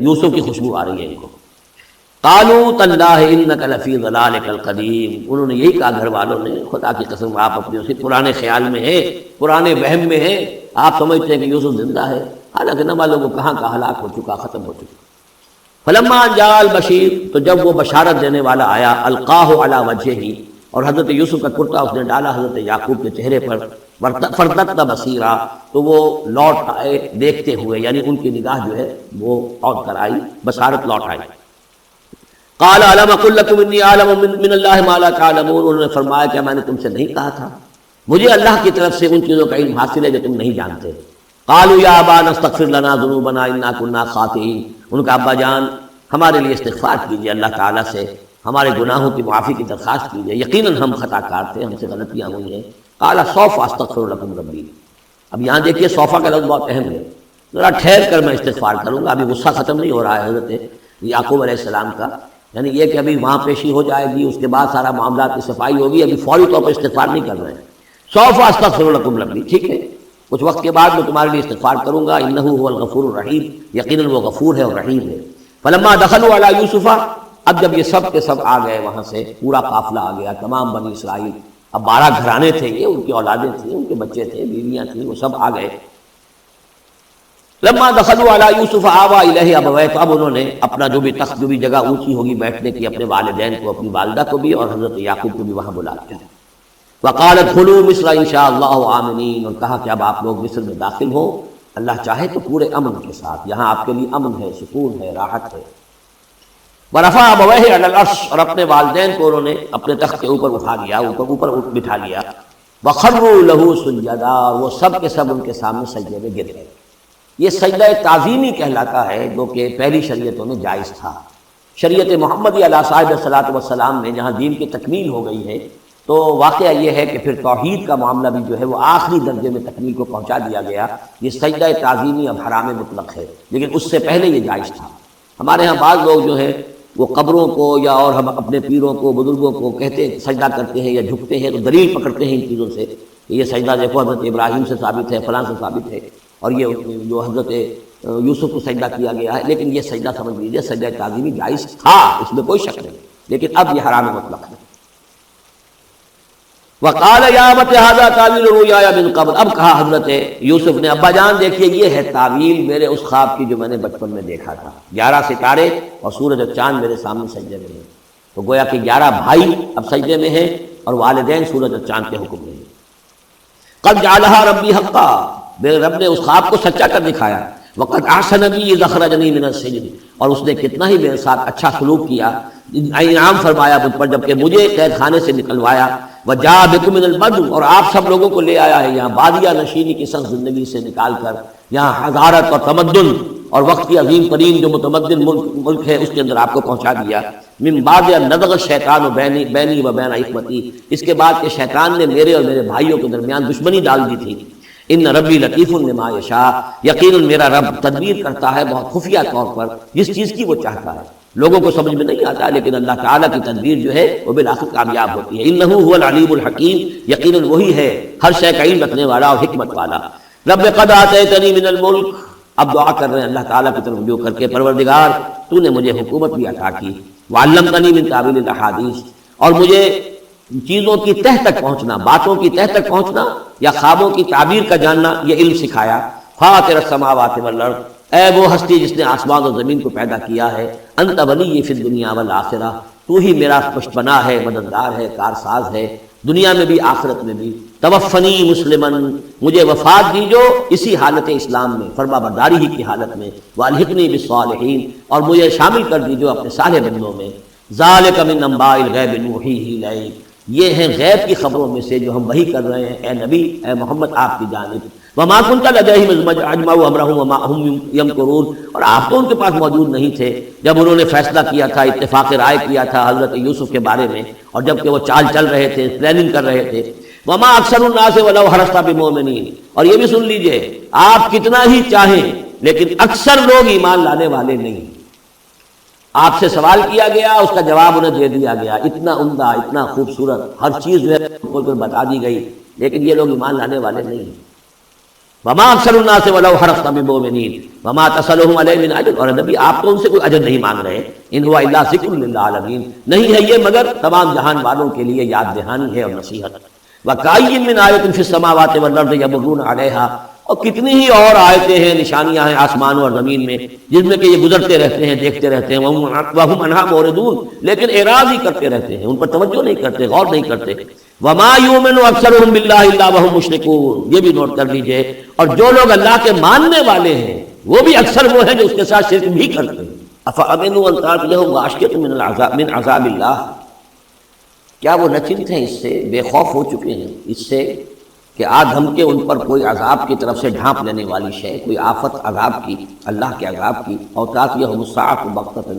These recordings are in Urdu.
یوسف کی خوشبو آ رہی ہے ان کو۔ قالوا تاللہ انک لفی ضلالک القدیم، انہوں نے یہی کہا گھر والوں نے، خدا کی قسم آپ اپنے اسی پرانے خیال میں ہیں، پرانے وہم میں ہیں، آپ سمجھتے ہیں کہ یوسف زندہ ہے، حالانکہ نہ معلوم وہ کہاں کا ہلاک ہو چکا، ختم ہو چکا۔ فلما جاء البشیر، تو جب وہ بشارت دینے والا آیا، القاہ علی وجہہ، اور حضرت یوسف کا کرتا اس نے ڈالا حضرت یعقوب کے چہرے پر، فارتد بصیرا، تو وہ لوٹ آئے دیکھتے ہوئے، یعنی ان کی نگاہ جو ہے وہ لوٹ کر آئی، بشارت لوٹ آئی۔ قال الم اقل لکم انی اعلم من اللہ ما لا تعلمون، انہوں نے فرمایا کہ میں نے تم سے نہیں کہا تھا مجھے اللہ کی طرف سے ان چیزوں کا علم حاصل ہے جو تم نہیں جانتے۔ قالوا یا ابانا استغفر لنا ذنوبنا انا كنا خاطئین، ان کا ابا جان ہمارے لیے استغفار کیجیے، اللہ تعالیٰ سے ہمارے گناہوں کی معافی کی درخواست کیجیے، یقیناً ہم خطا کار تھے، ہم سے غلطیاں ہوئی ہیں۔ قال سوف استغفر لکم ربی، اب یہاں دیکھیے سوفا کا لفظ بہت اہم ہے، ذرا ٹھہر کر میں استغفار کروں گا، ابھی غصہ ختم نہیں ہو رہا ہے حضرت یعقوب علیہ السلام کا، یعنی یہ کہ ابھی وہاں پیشی ہو جائے گی، اس کے بعد سارا معاملات کی صفائی ہوگی، ابھی فوری طور پر استغفار نہیں کر رہے ہیں۔ سوف استغفر لکم ربی، ٹھیک ہے کچھ وقت کے بعد میں تمہارے لیے استغفار کروں گا، انہ هو الغفور الرحیم، یقیناً وہ غفور ہے اور رحیم ہے۔ فلما دخلوا علی یوسف، اب جب یہ سب کے سب آ گئے وہاں سے، پورا قافلہ آ گیا، تمام بنی اسرائیل، اب 12 گھرانے تھے یہ، ان کی اولادیں تھیں، ان کے بچے تھے، بیویاں تھیں، وہ سب آ گئے۔ لما دخلوا علی یوسف آویٰ الیہ ابویہ، تو اب انہوں نے اپنا جو بھی تخت، جو بھی جگہ اونچی ہوگی بیٹھنے کی، اپنے والدین کو، اپنی والدہ کو بھی اور حضرت یعقوب کو بھی وہاں بلا لیا۔ وقال ادخلوا مصر ان شاء اللہ آمنین، اور کہا کہ اب آپ لوگ مصر میں داخل ہوں اللہ چاہے تو پورے امن کے ساتھ، یہاں آپ کے لیے امن ہے، سکون ہے، راحت ہے۔ ورفع ابویہ علی العرش، اور اپنے والدین کو انہوں نے اپنے تخت کے اوپر اٹھا لیا، اوپر بٹھا لیا۔ وخروا له سجدا، وہ سب کے سب ان کے سامنے سجدے میں گر گئے۔ یہ سجدہ تعظیمی کہلاتا ہے، جو کہ پہلی شریعتوں میں جائز تھا۔ شریعت محمدی علیہ صاحب الصلاۃ والسلام میں جہاں دین کی تکمیل ہو گئی ہے، تو واقعہ یہ ہے کہ پھر توحید کا معاملہ بھی جو ہے وہ آخری درجے میں تکمیل کو پہنچا دیا گیا۔ یہ سجدہ تعظیمی اب حرام مطلق ہے، لیکن اس سے پہلے یہ جائز تھا۔ ہمارے ہاں بعض لوگ جو ہیں وہ قبروں کو یا اور ہم اپنے پیروں کو، بزرگوں کو کہتے سجدہ کرتے ہیں یا جھکتے ہیں، تو دلیل پکڑتے ہیں ان چیزوں سے، یہ سجدہ دیکھو حضرت ابراہیم سے ثابت ہے، فلاں سے ثابت ہے، اور یہ جو حضرت یوسف کو سجدہ کیا گیا ہے، لیکن یہ سجدہ سمجھ لیجیے سجدہ تعظیمی جائز تھا، اس میں کوئی شک نہیں، لیکن اب یہ حرام مطلق ہے۔ وقال یا ابت ھذا تعویل رؤیایا من قبل، اب کہا حضرت یوسف نے ابا جان دیکھیے یہ ہے تعویل میرے اس خواب کی جو میں نے بچپن میں دیکھا تھا، 11 ستارے اور سورج اور چاند میرے سامنے سجدے میں ہیں، تو گویا کہ 11 بھائی اب سجدے میں ہیں اور والدین سورج اور چاند کے حکم میں ہیں۔ قد جعلھا ربی حقا، میرے رب نے اس خواب کو سچا کر دکھایا۔ وقد احسن بی اذ اخرجنی من السجن، اور اس نے کتنا ہی میرے ساتھ اچھا سلوک کیا، انعام فرمایا مجھ پر جب کہ مجھے قید خانے سے نکلوایا۔ وجاء بکم من البدو، اور آپ سب لوگوں کو لے آیا ہے یہاں بادیہ نشینی کی سخت زندگی سے نکال کر یہاں حضارت اور تمدن اور وقت کی عظیم ترین جو متمدن ملک ہے اس کے اندر آپ کو پہنچا دیا۔ من بعد ان نزغ الشیطان بینی و بین اخوتی، اس کے بعد کہ شیطان نے میرے اور میرے بھائیوں کے درمیان دشمنی ڈال دی تھی۔ ان ربی لطیف لما یشاء، یقیناً میرا رب تدبیر کرتا ہے بہت خفیہ طور پر جس چیز کی وہ چاہتا ہے، لوگوں کو سمجھ میں نہیں آتا، لیکن اللہ تعالیٰ کی تدبیر جو ہے وہ بالآخر کامیاب ہوتی ہے۔ انہ هو العلیم الحکیم، یقیناً وہی ہے ہر شے کا علم رکھنے والا اور حکمت والا۔ رب قد آتیتنی من الملک، اب دعا کر رہے ہیں اللہ تعالیٰ کی طرف رجوع کر کے، پروردگار تو نے مجھے حکومت بھی عطا کی، وعلمتنی من تاویل الاحادیث، اور مجھے چیزوں کی تہ تک پہنچنا، باتوں کی تہ تک پہنچنا یا خوابوں کی تعبیر کا جاننا یہ علم سکھایا۔ فاطر السماوات والارض، اے وہ ہستی جس نے آسمان اور زمین کو پیدا کیا ہے، انت ولی فی الدنیا والآخرہ، تو ہی میرا پشتپناہ ہے، مددگار ہے، کارساز ہے، دنیا میں بھی آخرت میں بھی۔ توفنی مسلمن، مجھے وفات دیجو اسی حالت اسلام میں، فرما برداری ہی کی حالت میں، والحقنی بالصالحین، اور مجھے شامل کر دیجو اپنے صالح بندوں میں۔ ذالک من انباء الغیب نوحیہ الیک، یہ ہیں غیب کی خبروں میں سے جو ہم وحی کر رہے ہیں اے نبی، اے محمد آپ کی جانب۔ وما كنت لديهم اذ اجمعوا امرهم وما هم يمكرون، اور آپ تو ان کے پاس موجود نہیں تھے جب انہوں نے فیصلہ کیا تھا، اتفاق رائے کیا تھا حضرت یوسف کے بارے میں، اور جب کہ وہ چال چل رہے تھے، پلاننگ کر رہے تھے۔ وما اکثر الناس ولو حرصت بمؤمنین، اور یہ بھی سن لیجئے آپ کتنا ہی چاہیں لیکن اکثر لوگ ایمان لانے والے نہیں۔ آپ سے سوال کیا گیا، اس کا جواب انہیں دے دیا گیا، اتنا عمدہ، اتنا خوبصورت، ہر چیز جو ہے کھول کر بتا دی گئی، لیکن یہ لوگ ایمان لانے والے نہیں۔ وما اکثر الناس ولو حرصت بمؤمنین وما تسألهم علیہ من اجر، اور نبی آپ تو ان سے کوئی اجر نہیں مانگ رہے، ان هو الا ذکر للعالمین، نہیں ہے یہ مگر تمام جہان والوں کے لیے یاد دہانی ہے اور نصیحت۔ وکأی من آیۃ فی السماوات والارض یمرون علیہا، اور کتنی ہی اور آیتیں ہیں، نشانیاں ہیں آسمانوں اور زمین میں، جس میں کہ یہ گزرتے رہتے ہیں، دیکھتے رہتے ہیں، وہم عنہا معرضون، لیکن اعراض ہی کرتے رہتے ہیں، ان پر توجہ نہیں کرتے، غور نہیں کرتے۔ وما یؤمن اکثرهم باللہ الا وهم مشرکون، یہ بھی نوٹ کر لیجئے، اور جو لوگ اللہ کے ماننے والے ہیں وہ بھی اکثر وہ ہیں جو اس کے ساتھ شرک بھی کرتے ہیں۔ افامنوا ان تأتیہم غاشیۃ من عذاب اللہ، کیا وہ نچنت ہیں، اس سے بے خوف ہو چکے ہیں، اس سے کہ آ دھم کے ان پر کوئی عذاب کی طرف سے ڈھانپ لینے والی شے، کوئی آفت عذاب کی، اللہ کے عذاب کی، اور تأتیہم الساعۃ بغتۃ،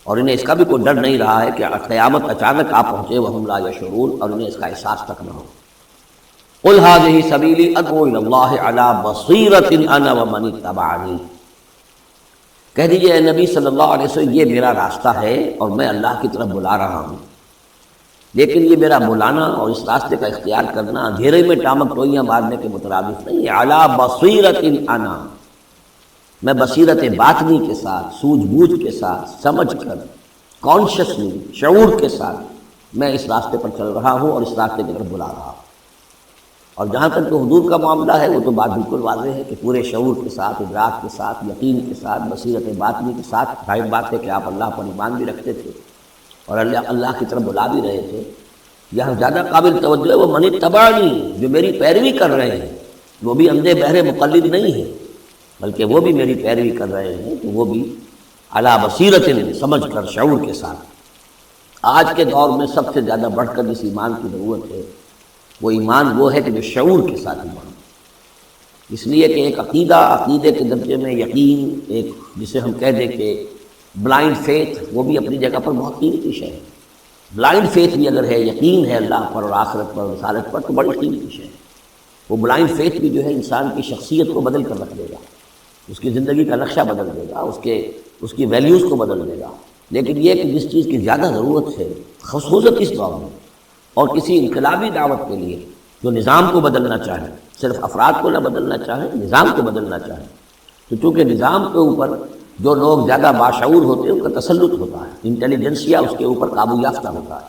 اور انہیں اس کا بھی کوئی ڈر نہیں رہا ہے کہ قیامت اچانک آ پہنچے، وہم لا یشعرون، اور انہیں اس کا احساس تک نہ ہو۔ قل ھذہ سبیلی ادعو الی اللہ علی بصیرۃ انا ومن اتبعنی، کہہ دیجئے اے نبی صلی اللہ علیہ وسلم یہ میرا راستہ ہے اور میں اللہ کی طرف بلا رہا ہوں، لیکن یہ میرا بلانا اور اس راستے کا اختیار کرنا اندھیرے میں ٹامک ٹوئیاں مارنے کے مترادف نہیں ہے۔ علی بصیرۃ انا، میں بصیرت باطنی کے ساتھ، سوجھ بوجھ کے ساتھ، سمجھ کر، کانشیسلی، شعور کے ساتھ میں اس راستے پر چل رہا ہوں اور اس راستے کی طرف بلا رہا ہوں۔ اور جہاں تک تو حضور کا معاملہ ہے وہ تو بات بالکل واضح ہے کہ پورے شعور کے ساتھ، ادراک کے ساتھ، یقین کے ساتھ، بصیرت باطنی کے ساتھ، ظاہر بات ہے کہ آپ اللہ پر ایمان بھی رکھتے تھے اور اللہ کی طرف بلا بھی رہے تھے۔ یہاں زیادہ قابل توجہ ہے وہ من اتبعنی، جو میری پیروی کر رہے ہیں، وہ بھی اندھے بہرے مقلد نہیں ہیں، بلکہ وہ بھی میری پیروی کر رہے ہیں، تو وہ بھی علی بصیرت، سمجھ کر، شعور کے ساتھ۔ آج کے دور میں سب سے زیادہ بڑھ کر جس ایمان کی ضرورت ہے وہ ایمان وہ ہے کہ جو شعور کے ساتھ ایمان، اس لیے کہ ایک عقیدے کے درجے میں یقین، ایک جسے ہم کہہ دیں کہ بلائنڈ فیتھ، وہ بھی اپنی جگہ پر بہت قیمتی شے ہے۔ بلائنڈ فیتھ بھی اگر ہے، یقین ہے اللہ پر اور آخرت پر اور رسالت پر، تو بڑی قیمتی شے ہے۔ وہ بلائنڈ فیتھ بھی جو ہے انسان کی شخصیت کو بدل کر رکھ دے گا، اس کی زندگی کا نقشہ بدل دے گا، اس کی ویلیوز کو بدل دے گا۔ لیکن یہ کہ جس چیز کی زیادہ ضرورت ہے خصوصاً اس دور میں، اور کسی انقلابی دعوت کے لیے جو نظام کو بدلنا چاہے، صرف افراد کو نہ بدلنا چاہے، نظام کو بدلنا چاہے، تو چونکہ نظام کے اوپر جو لوگ زیادہ باشعور ہوتے ہیں ان کا تسلط ہوتا ہے، انٹیلیجنسیا اس کے اوپر قابو یافتہ ہوتا ہے،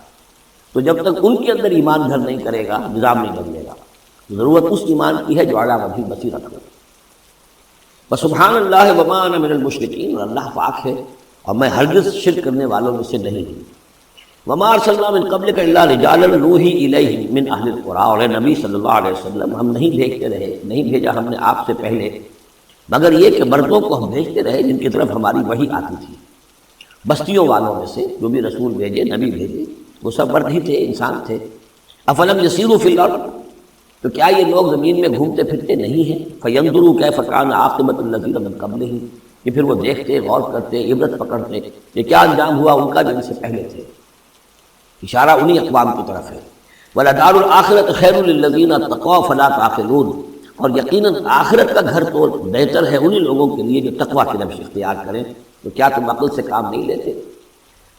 تو جب تک ان کے اندر ایمان گھر نہیں کرے گا نظام نہیں بدلے گا۔ ضرورت اس ایمان کی ہے جو اعلیٰ وجہ بصیرت ہو۔ وسبحان اللہ وما انا من المشرکین، اور اللہ پاک ہے اور میں ہرگز شرک کرنے والوں میں سے نہیں ہوں۔ وما ارسلنا من قبلک الا رجالا نوحی الیہم من اہل القری، اور اے نبی صلی اللہ علیہ وسلم ہم نہیں بھیجا ہم نے آپ سے پہلے مگر یہ کہ مردوں کو ہم بھیجتے رہے جن کی طرف ہماری وحی آتی تھی، بستیوں والوں میں سے جو بھی رسول بھیجے، نبی بھیجے، وہ سب مرد ہی تھے، انسان تھے۔ افلم یسیروا فی الارض، تو کیا یہ لوگ زمین میں گھومتے پھرتے نہیں ہیں؟ فینظروا کیف کان عاقبۃ الذین من قبلہم، کہ پھر وہ دیکھتے، غور کرتے، عبرت پکڑتے کہ کیا انجام ہوا ان کا جو ان سے پہلے تھے۔ اشارہ انہی اقوام کی طرف ہے۔ وَلَدَارُ الْآخِرَةُ خَيْرٌ لِلَّذِينَ اتَّقَوْا فَلَا تَعْقِلُونَ، اور یقیناً آخرت کا گھر تو بہتر ہے انہی لوگوں کے لیے جو تقویٰ کی روش اختیار کریں، تو کیا تم عقل سے کام نہیں لیتے؟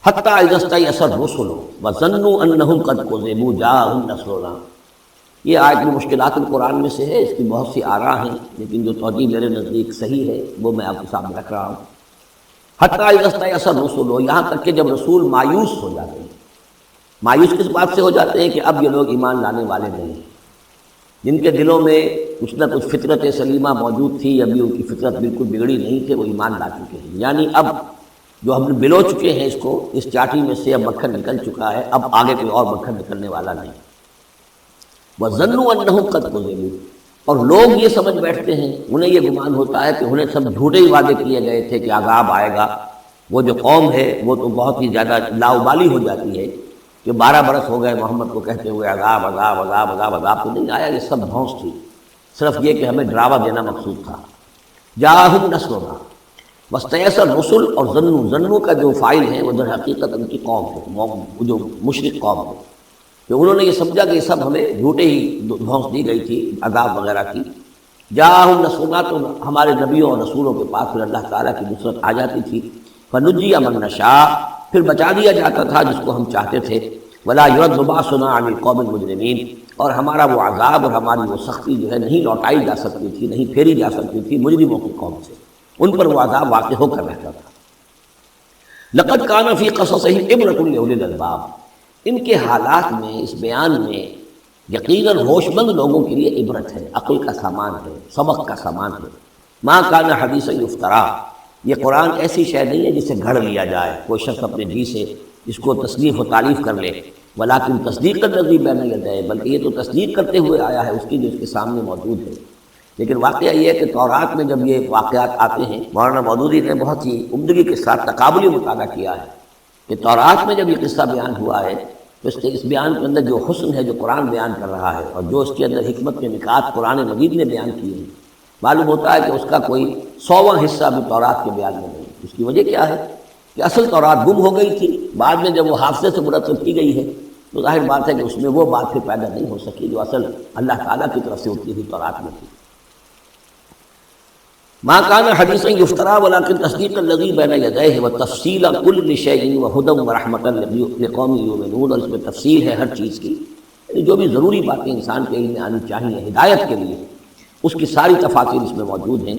حَتَّىٰ إِذَا اسْتَيْأَسَ الرُّسُلُ وَظَنُّوا أَنَّهُمْ قَدْ كُذِبُوا جَاءَهُمْ نَصْرُنَا، یہ آیت میں مشکلات القرآن میں سے ہے، اس کی بہت سی آراء ہیں، لیکن جو توجیہ میرے نزدیک صحیح ہے وہ میں آپ کے سامنے رکھ رہا ہوں۔ حَتَّىٰ إِذَا اسْتَيْأَسَ الرُّسُلُ، یہاں تک کہ جب رسول مایوس ہو جاتے ہیں۔ مایوس کس بات سے ہو جاتے ہیں کہ اب یہ لوگ ایمان لانے والے نہیں ہیں، جن کے دلوں میں کچھ نہ کچھ فطرت سلیمہ موجود تھی، ابھی ان کی فطرت بالکل بگڑی نہیں تھی، وہ ایمان لا چکے ہیں، یعنی اب جو ہم بلو چکے ہیں اس کو، اس چاٹی میں سے اب مکھن نکل چکا ہے، اب آگے کوئی اور مکھن نکلنے والا نہیں۔ وَظَنُّوا أَنَّهُمْ قَدْ كُذِبُوا، اور لوگ یہ سمجھ بیٹھتے ہیں، انہیں یہ گمان ہوتا ہے کہ انہیں سب جھوٹے ہی وعدے کیے گئے تھے کہ عذاب آئے گا۔ وہ جو قوم ہے وہ تو بہت ہی زیادہ لاؤبالی ہو جاتی ہے کہ 12 برس ہو گئے محمد کو کہتے ہوئے عذاب عذاب عذاب عذاب عذاب تو نہیں آیا، یہ سب دھونس تھی، صرف یہ کہ ہمیں ڈراوا دینا مقصود تھا۔ جاءہم نصرنا واستیأس الرسل، اور ظنو کا جو فاعل ہے وہ در حقیقت ان کی قوم ہے، جو مشرک قوم ہے، کہ انہوں نے یہ سمجھا کہ یہ سب ہمیں جھوٹے ہی دھونس دی گئی تھی عذاب وغیرہ کی۔ جاءہم نصرنا، تو ہمارے نبیوں اور رسولوں کے پاس پھر اللہ تعالیٰ کی نصرت آ جاتی تھی۔ فنجی من نشاء، پھر بچا دیا جاتا تھا جس کو ہم چاہتے تھے۔ ولا يرد بأسنا عن القوم المجرمین، اور ہمارا وہ عذاب اور ہماری وہ سختی جو ہے نہیں لوٹائی جا سکتی تھی، نہیں پھیری جا سکتی تھی مجرموں کی قوم سے، ان پر وہ عذاب واقع ہو کر رہتا تھا۔ لقد كان في قصصهم عبرة لأولي الألباب، ان کے حالات میں، اس بیان میں یقیناً ہوش مند لوگوں کے لیے عبرت ہے، عقل کا سامان ہے، سبق کا سامان ہے۔ ما كان حدیثا یفترا، یہ قرآن ایسی شے نہیں ہے جسے گھڑ لیا جائے، کوئی شخص اپنے جی سے اس کو تصنیف و تعریف کر لے، ولیکن تصدیق الذی بین یدیہ، بلکہ یہ تو تصدیق کرتے ہوئے آیا ہے اس کی جو اس کے سامنے موجود ہے۔ لیکن واقعہ یہ ہے کہ تورات میں جب یہ واقعات آتے ہیں، مولانا مودودی نے بہت ہی عمدگی کے ساتھ تقابلی مطالعہ کیا ہے کہ تورات میں جب یہ قصہ بیان ہوا ہے تو اس بیان کے اندر جو حسن ہے جو قرآن بیان کر رہا ہے، اور جو اس کے اندر حکمت کے نکات قرآن مجید نے بیان کیے ہیں، معلوم ہوتا ہے کہ اس کا کوئی 100واں حصہ بھی تورات کے بیان میں نہیں۔ اس کی وجہ کیا ہے کہ اصل تورات گم ہو گئی تھی، بعد میں جب وہ حافظے سے مرتب کی گئی ہے تو ظاہر بات ہے کہ اس میں وہ بات پھر پیدا نہیں ہو سکی جو اصل اللہ تعالیٰ کی طرف سے اتری ہوئی تورات میں تھی۔ ما كان حدیثا یفترا ولکن تصدیق الذی بین یدیہ وتفصیل کل شیء وہدی ورحمۃ لقوم یؤمنون، اور اس میں تفصیل ہے ہر چیز کی، یعنی جو بھی ضروری باتیں انسان کے علم میں آنی چاہیے ہدایت کے لیے، اس کی ساری تفاصیل اس میں موجود ہیں۔